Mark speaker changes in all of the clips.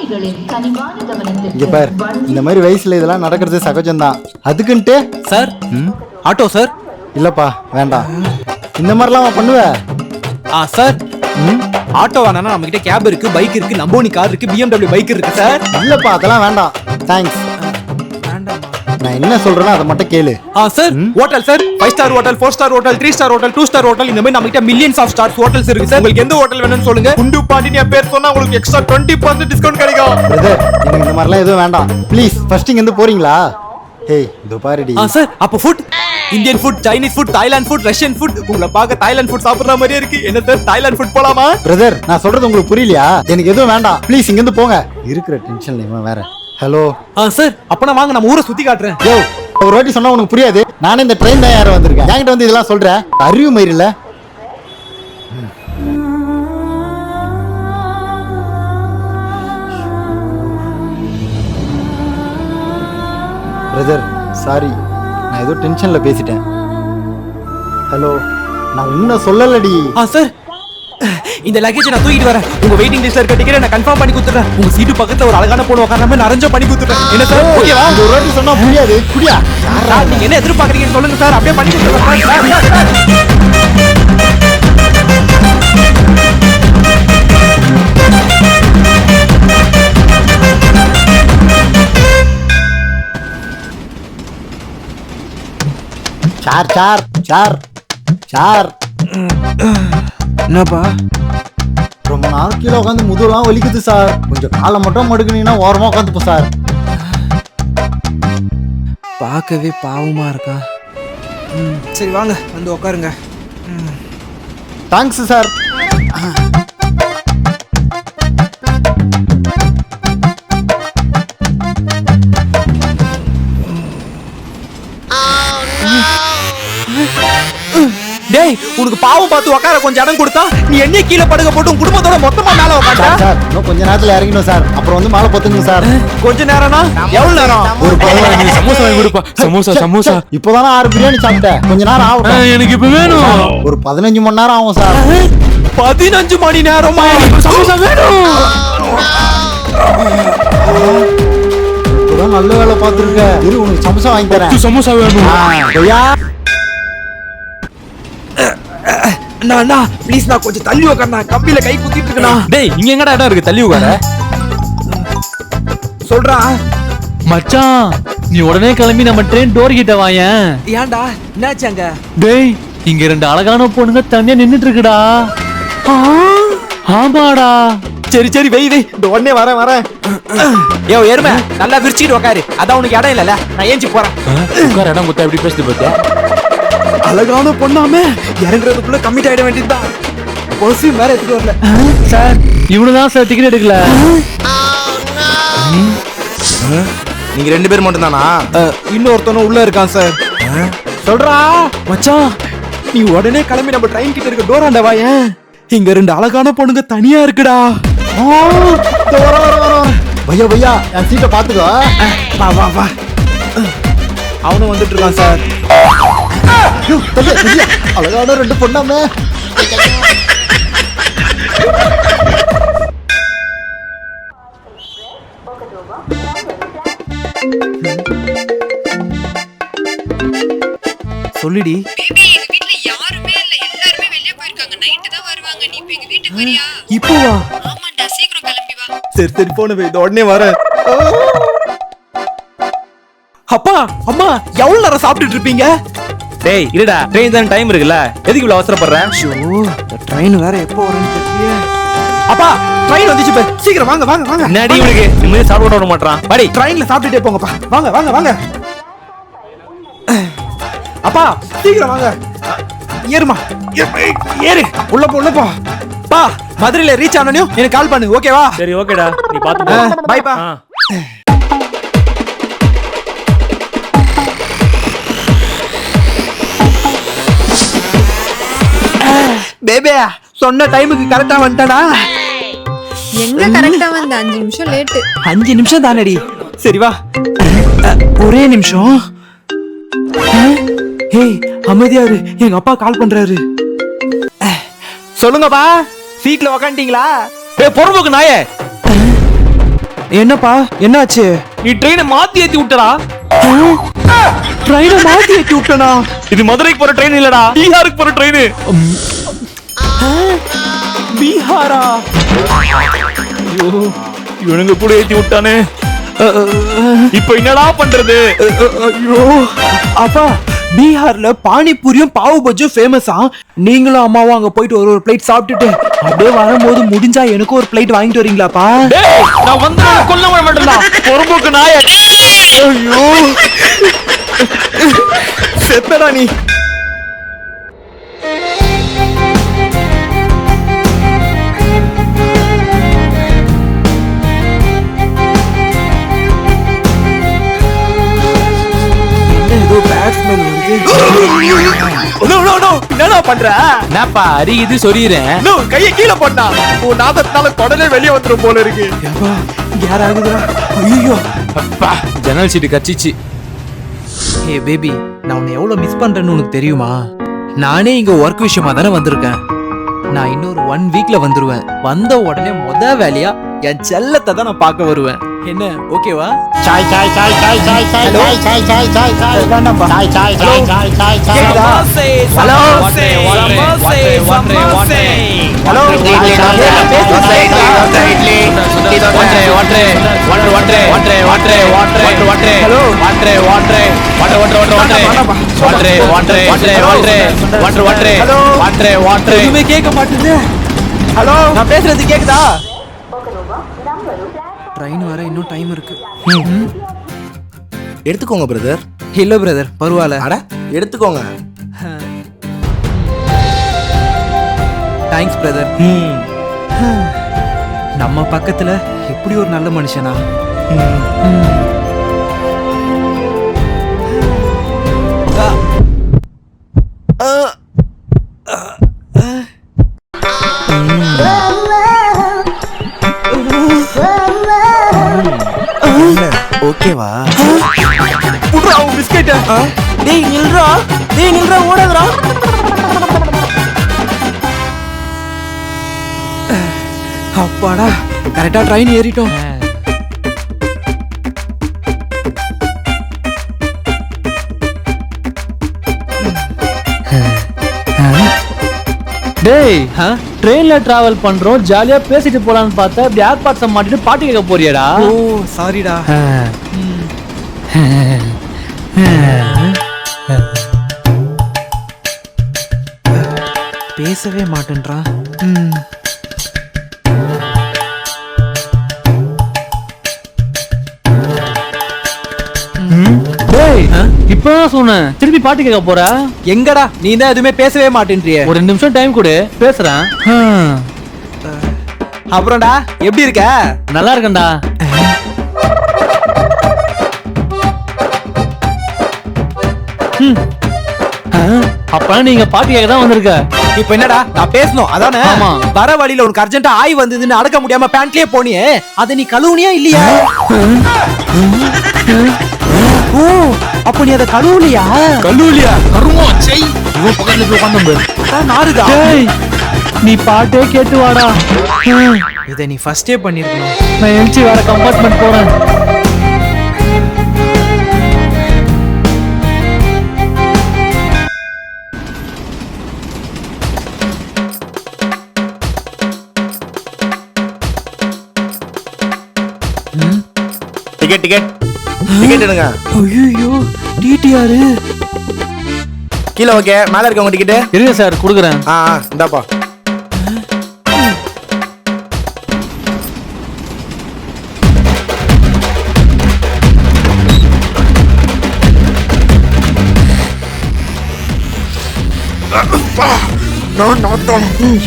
Speaker 1: இங்க பார், இந்த மாதிரி வயசுல இதெல்லாம் நடக்கிறது சகஜம்தான். அதுக்குன்ட்டு
Speaker 2: சார் ஆட்டோ சார்.
Speaker 1: இல்லப்பா வேண்டாம், இந்த மாதிரிலாம் பண்ணுவ.
Speaker 2: சார் ஆட்டோ வேணா நம்ம கிட்ட கேப் இருக்கு, பைக் இருக்கு, லம்போனி கார் இருக்கு, BMW பைக் இருக்கு சார்.
Speaker 1: இல்லப்பா அதெல்லாம் வேண்டாம், தேங்க்ஸ். நான் என்ன சொல்றேன்னா அதை மட்டும் கேளு.
Speaker 2: Sir hotel sir, 5 star hotel, 4 star hotel, 3 star hotel, 2 star hotel, இந்த மாதிரி நம்ம கிட்ட மில்லியன்ஸ் ஆஃப் ஸ்டார்ஸ் ஹோட்டல்ஸ் இருக்கு சார். உங்களுக்கு எந்த ஹோட்டல் வேணும்னு சொல்லுங்க. குண்டு பாண்டியன் என் பேர் சொன்னா உங்களுக்கு எக்ஸ்ட்ரா 20% டிஸ்கவுண்ட் கிடைக்கும்.
Speaker 1: பிரதர் எனக்கு இந்த மாதிரிலாம் எதுவும் வேண்டாம் ப்ளீஸ். ஃபர்ஸ்ட் இங்க இருந்து போறீங்களா? ஹேய் இதோ பாருடி.
Speaker 2: சார் அப்ப food, Indian food, Chinese food, Thailand food, Russian food. உங்களை பார்க்க தாய்லாந்து ஃபுட் சாப்பிடுற மாதிரியே இருக்கு. என்ன சார் தாய்லாந்து ஃபுட் போலாமா?
Speaker 1: பிரதர் நான் சொல்றது உங்களுக்கு புரியலையா? எனக்கு எதுவும் வேண்டாம் ப்ளீஸ், இங்க இருந்து போங்க. இருக்கிற டென்ஷன்ல இவன் வேற. ஹலோ
Speaker 2: சார் அப்ப நான் வாங்க நம்ம ஊரை சுத்தி காட்டுறேன்.
Speaker 1: யோ ஒரு வாட்டி சொன்னா உனக்கு புரியாது. நானே இந்த ட்ரெயின் தான் யாரும் வந்திருக்கேன், என்கிட்ட வந்து இதெல்லாம் சொல்றேன். அறிவு மயிரில்ல. பிரதர் சாரி, நான் ஏதோ டென்ஷன்ல பேசிட்டேன். ஹலோ நான் உன்ன சொல்லலடி.
Speaker 2: சார் இந்த லக்கேஜ் நான் தூக்கிட்டு வரேன். உங்க வெயிட்டிங் லிஸ்ட்ல இருக்க டிக்கெட் நான் கன்ஃபார்ம் பண்ணி கொடுத்துறேன். உங்க சீட்டு பக்கத்துல ஒரு அழகான பொண்ணு உட்கார்ற மாதிரி அரேஞ்ச் பண்ணி கொடுத்துறேன். என்ன சார் ஓகேவா?
Speaker 1: ஒரு வாட்டி சொன்னா புரியாது. புரியா?
Speaker 2: நீங்க என்ன எதிர்பார்க்கறீங்கன்னு சொல்லுங்க சார், அப்படியே பண்ணி கொடுத்துறேன்.
Speaker 1: சார் சார் சார் சார்
Speaker 2: என்னப்பா
Speaker 1: ரொம்ப நாள் கீழே உட்காந்து முதுகுலாம் வலிக்குது சார். கொஞ்சம் காலை மட்டும் மடுக்குனீங்கன்னா ஓரமா உட்காந்துப்போ சார்.
Speaker 2: பார்க்கவே பாவமா இருக்கா. சரி வாங்க வந்து உட்காருங்க.
Speaker 1: Thanks sir.
Speaker 2: டேய் உனக்கு பாவம் பார்த்து உட்கார கொஞ்சம் இடம் கொடுத்தா நீ என்ன கீழே படுக்க போட்டு உன் குடும்பத்தோட மொத்தமா மேல உட்காந்தா
Speaker 1: சார். இன்னும் கொஞ்ச நேரத்துல இறங்கணும் சார், அப்புறம் வந்து மாலை பத்துங்க சார்.
Speaker 2: கொஞ்ச நேரம்னா எவ்வளவு நேரம்?
Speaker 1: ஒரு 15
Speaker 3: சமோசா வாங்கி கொடுப்பா. சமோசா
Speaker 1: இப்போதானே 6 பிரியாணி சாப்பிட்டேன், கொஞ்ச நேரம் ஆகும்.
Speaker 3: எனக்கு இப்ப வேணும்.
Speaker 1: ஒரு 15 மணி நேரம் ஆகும் சார்.
Speaker 2: 15 மணி நேரமா?
Speaker 3: சமோசா வேணும்.
Speaker 1: இப்பதான் நல்ல வேலை பார்த்துருக்க. இரு உனக்கு சமோசா வாங்கி தரேன்.
Speaker 3: சமோசா வேணும்.
Speaker 2: அண்ணா ப்ளீஸ் நான் கொஞ்சம் தள்ளி உட்கார்ந்தா, கம்பியில கை குத்திட்டு இருக்கேனா.
Speaker 3: டேய் இங்க எங்கடா இடம் இருக்கு தள்ளி உட்கார?
Speaker 2: சொல்றா
Speaker 3: மச்சான் நீ உடனே கிளம்பி நம்ம ட்ரெயின் டோர் கிட்ட வாயேன்.
Speaker 2: ஏன்டா என்னாச்சு அங்க?
Speaker 3: டேய் இங்க 2 அழகான பொண்ணுங்க தனியா நின்னுட்டு இருக்குடா. ஆமாடா.
Speaker 2: சரி சரி வை இந்த உடனே வரேன். ஏ எருமை நல்லா விரிச்சிட்டு உட்காரு, அதான் உனக்கு இடம் இல்லல, நான் ஏஞ்சி போறேன்.
Speaker 3: உட்கார இடம் கொடுத்தா எப்படி பேசுது பாத்தியா?
Speaker 2: அழகான பொண்ணாமே இறங்குறதுக்குள்ள கமிட் ஆயிட வேண்டியதுதான். பொசி வேற எடுத்துட்டு வரல
Speaker 3: சார். இவனுதான் சார் டிக்கெட் எடுக்கல.
Speaker 2: நீங்க 2 பேர் மட்டும் தானா? இன்னொருத்தனும் உள்ள இருக்கான் சார். சொல்றா மச்சான் நீ உடனே கிளம்பி நம்ம ட்ரெயின் கிட்ட இருக்க டோராண்ட வாயேன். இங்க 2 அழகான பொண்ணுங்க தனியா இருக்குடா.
Speaker 1: பையா பையா என் சீட்டை பாத்துக்கோ.
Speaker 2: வா அவனும் வந்துட்டு இருக்கான் சார்.
Speaker 1: அழகான 2 பொண்ணாமே.
Speaker 2: சொல்லுடி. இப்போ வா. சரி போன போய் உடனே வரேன். அப்பா அம்மா எவ்வளவு நேரம் சாப்பிட்டுட்டு இருப்பீங்க?
Speaker 3: டேய் இருடா, ட்ரெயின் தான் டைம் இருக்குல்ல, எதுக்கு இவ்வளவு அவசரப்படுற?
Speaker 2: இந்த ட்ரெயின் வேற எப்போ வரும்னு தெரியல. அப்பா ட்ரெயின் வந்துச்சு பாரு, சீக்கிரம் வாங்க.
Speaker 3: என்னடி இவனுக்கு நிம்மதியா சாப்பிட விட மாட்டான்.
Speaker 2: பாடி ட்ரெயின்ல சாப்பிட்டுட்டே போங்கப்பா. வாங்க. அப்பா சீக்கிரம் வாங்க. ஏறுமா ஏறு, உள்ள போ. பா மதுரையில ரீச் ஆனோம் எனக்கு கால் பண்ணு, ஓகேவா?
Speaker 3: சரி ஓகேடா, நீ பாத்து போ.
Speaker 2: பை பா. பேபே சொன்ன டைமுக்கு கரெக்டா வந்துட்டானா?
Speaker 4: எங்க கரெக்டா வந்த? 5 நிமிஷம் லேட்.
Speaker 2: 5 நிமிஷம் தானடி? சரி வா. ஒரே நிமிஷம். ஏய் அமைதியாரு, எங்க அப்பா கால் பண்றாரு. சொல்லுங்கப்பா, சீட்ல உக்காந்துட்டீங்களா?
Speaker 3: ஏய் பொறுப்புக்கு நாயே,
Speaker 2: என்னப்பா என்னாச்சு?
Speaker 3: நீ ட்ரெயினை மாத்தி ஏத்தி விட்டடா.
Speaker 2: ட்ரெயினை மாத்தி ஏத்தி விட்டனா?
Speaker 3: இது மதுரைக்கு போற ட்ரெயின் இல்லடா, பீகாருக்கு போற ட்ரெயின்.
Speaker 2: பீகாரா?
Speaker 3: ஐயோ, இவனுங்க கூட ஏத்தி விட்டானே. இப்ப என்னடா பண்றது?
Speaker 2: ஐயோ அப்பா, பீகார்ல பானிபூரியும் பாவு பஜ்ஜும் ஃபேமஸா. நீங்களும் அம்மாவும் அங்க போயிட்டு ஒரு பிளேட் சாப்பிட்டுட்டு அப்படியே வரும்போது முடிஞ்சா எனக்கு ஒரு பிளேட் வாங்கிட்டு வரீங்களாப்பா?
Speaker 3: டேய், நான் வந்து கொல்ல வர மாட்டேன்டா, பொறுப்புக்கு நாய.
Speaker 2: ஐயோ செத்தடா நீ. ஏதோ பேட் ஸ்மெல் வருது. நோ நோ நோ, என்னடா பண்ற?
Speaker 3: என்னப்பா அரியுது சொரியுறேன்.
Speaker 2: நோ, கையை கீழே போட்டா உன் நாதத்தினால குடலே வெளியே வந்துரும் போல இருக்கு. ஏப்பா யார் ஆகுதுடா? ஐயோ
Speaker 3: அப்பா, ஜன்னல் சீட்டு கச்சிச்சு.
Speaker 2: ஏ பேபி, நான் உன்னை எவ்வளவு மிஸ் பண்றேன்னு உனக்கு தெரியுமா? நானே இங்க ஒர்க் விஷயமா தானே வந்திருக்கேன். நான் இன்னொரு 1 வீக்ல வந்துருவேன். வந்த உடனே வேலையா என் செல்லத்தை தான் நான் பார்க்க வருவேன். என்ன ஓகேவா?
Speaker 1: சாய் சாய் சாய் சாய் சாய் சாய் சாய் சாய் சாய் சாய் சாய் வேண்டாம்பா. சாய் சாய் சாய் சாய் சாய் சாய்.
Speaker 2: கேக்குதா?
Speaker 1: ஹலோ ஹலோ
Speaker 2: எதுவுமே கேட்க மாட்டேங்குது. ஹலோ, நான் பேசுறது கேக்குதா? ட்ரெயின் வர இன்னும் டைம் இருக்கு.
Speaker 5: எடுத்துக்கோங்க பிரதர்.
Speaker 2: இல்ல பிரதர், பரவாயில்ல.
Speaker 5: அட எடுத்துக்கோங்க.
Speaker 2: Thanks brother. நம்ம பக்கத்துல எப்படி ஒரு நல்ல மனுஷனா?
Speaker 5: ஓகேவா?
Speaker 2: புடுறா உன் பிஸ்கெட். டேய் நில்றா, டேய் நில்றா, ஓடாதடா. அப்பாடா, கரெக்டா ட்ரெயின் ஏறிட்டோம்.
Speaker 3: டேய், ட்ரெயின்ல டிராவல் பண்றோம், ஜாலியா பேசிட்டு போலான்னு பார்த்தா இப்படி ஏர்பாட்ஸை மாட்டிட்டு பாட்டு கேட்க போறியாடா?
Speaker 2: ஓ சாரிடா. பேசவே மாட்டேன்றான்.
Speaker 3: டேய், இப்பதான் சொன்னேன், திருப்பி பாட்டு கேட்க போற?
Speaker 2: எங்கடா நீ தான் எதுவுமே பேசவே மாட்டேன்றியே.
Speaker 3: ஒரு 2 நிமிஷம் டைம் கொடு, பேசுறேன்.
Speaker 2: அப்புறம்டா எப்படி இருக்க?
Speaker 3: நல்லா இருக்கேன்டா. அப்ப நீங்க பாட்டு கேட்க தான் வந்திருக்க.
Speaker 2: இப்ப என்னடா நான் பேசணும் அதானே?
Speaker 3: ஆமா.
Speaker 2: வர வழியில உனக்கு அர்ஜென்ட்டா ஆய் வந்ததுன்னு அடக்க முடியாம பேண்ட்லயே போனியே, அத நீ கழுவுனியா இல்லையா? ஓ, அப்ப நீ அத கழுவுலியா?
Speaker 3: கல்லூலியா கருமோ செய். இவன் பக்கத்துல போய் உட்கார்ந்து
Speaker 2: நாருதா.
Speaker 3: டேய், நீ பாட்டே கேட்டு வாடா.
Speaker 2: இத நீ ஃபர்ஸ்டே பண்ணிருக்கணும்.
Speaker 3: நான் எழுச்சி வேற கம்பார்ட்மெண்ட் போறேன்.
Speaker 5: டிக்கெட் டிக்கெட் டிக்கெட் எடுங்க.
Speaker 2: ஐயோ டிடிஆர்
Speaker 5: கீழே ஓகே, மேல இருக்கவங்க டிக்கெட்.
Speaker 3: இருங்க சார், கொடுக்குறேன்.
Speaker 5: இந்தாப்பா.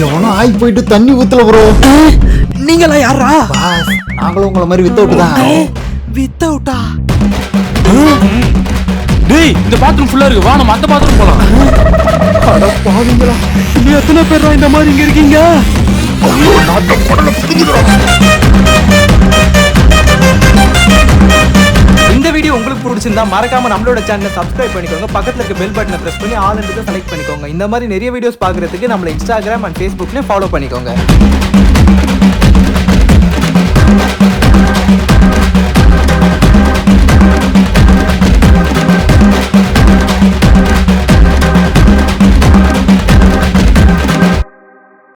Speaker 1: எவனோ ஆகி போயிட்டு தண்ணி ஊத்தல ப்ரோ.
Speaker 2: நீங்களா யாரா?
Speaker 1: பாஸ், நாங்களும் உங்களை மாதிரி வித்தவுட் தான்.
Speaker 2: வித்தவுட்டா?
Speaker 3: டேய், இந்த பாத்ரூம் ஃபுல்லா இருக்கு, வா நம்ம அந்த பாத்ரூம் போலாம்.
Speaker 2: அட பாவிங்களா, நீ எத்தனை பேரா இந்த மாதிரி இங்க இருக்கீங்க? இந்த வீடியோ உங்களுக்கு பிடிச்சிருந்தா மறக்காம நம்மளோட சேனலை சப்ஸ்கிரைப் பண்ணிக்கோங்க. பக்கத்துல இருக்க பெல் பட்டனை பிரஸ் பண்ணி ஆல் என்று செலக்ட் பண்ணிக்கோங்க. இந்த மாதிரி நிறைய வீடியோஸ் பார்க்கறதுக்கு நம்மள இன்ஸ்டாகிராம் அண்ட் ஃபேஸ்புக்லயும் ஃபாலோ பண்ணிக்கோங்க.